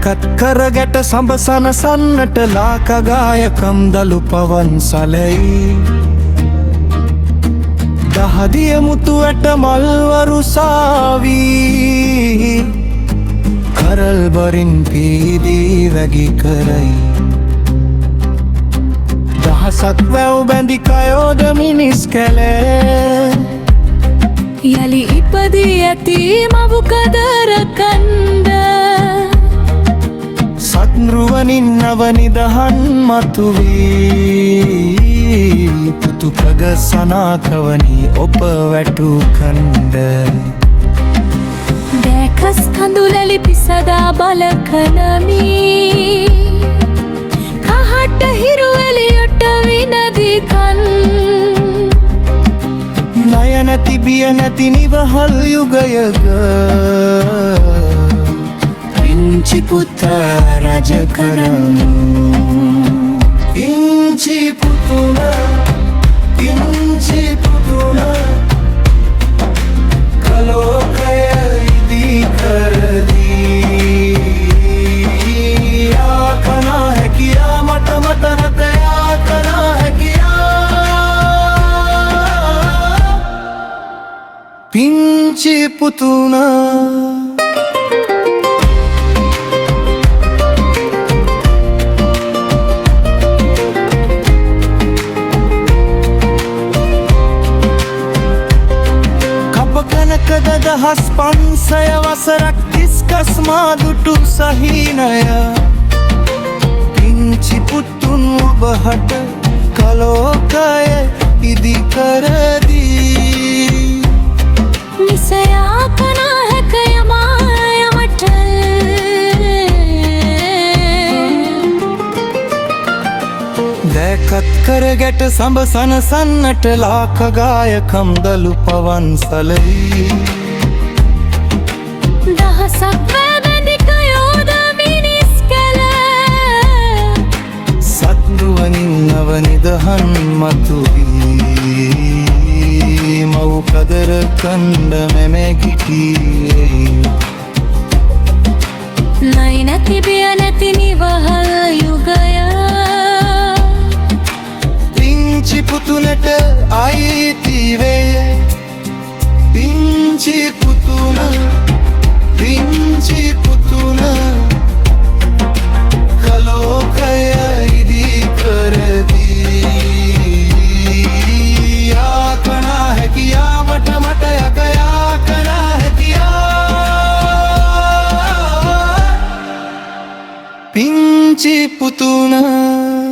දැකත් කරගැට සඹසන සන්නට ලාකගායකම් දළු පවන් සලයි දහදිය මුතු ඇට මල්වරු සාවී කරල් බරින් පීදී වැගි කරයි දහසක් වැව් බැඳි කයෝද මිනිස් කැලේ යලි ඉපදී ඇති මවු කදර කන්ද සත්රුවනින් නවනිදහන් මතුවී පුතු ප්‍රගසනාකවනි ඔප වැටු කන්ද දැකස් කඳුලැලි පිසදා බලකනමි කහට හිරු එලියට විනදි කන් ණය නැති බිය නැති නිවහල් යුගයක පිංචි පුතා රජ කරමු පිංචි පුතුනා පිංචි පුතුනා කලෝකය ඉදී කරදී ආකනා හැකියා මට මතනකයා කනා හැකියා පිංචි පුතුනා දහස් 500 වසරක් තිස්කස් මාදුටු සහිනය පිංචි පුතුන් ඔබහට කලෝකය ඉදි කරදී නිසයා කනා හැකය මායමට දැකත් කරගැට සඹසන සන්නට ලාකගායකම් දළු පවන් සලයි දහසක් වැබැඳි කයෝද මිනිස් කැලේ සත්රුවනින් නවනිදහන් මතුවී මව් කදර කණ්ඩ මෙමැගිටියේ නයි නැති බිය නැති නිවහල් යුගය පිංචි පුතුනට අයිති වේ පිංචි පුතුනා පිංචි පුතුනා කලෝකය ඉදී කරදී ආකනා හැකියා මට යකයා කනා හැකියා පිංචි පුතුනා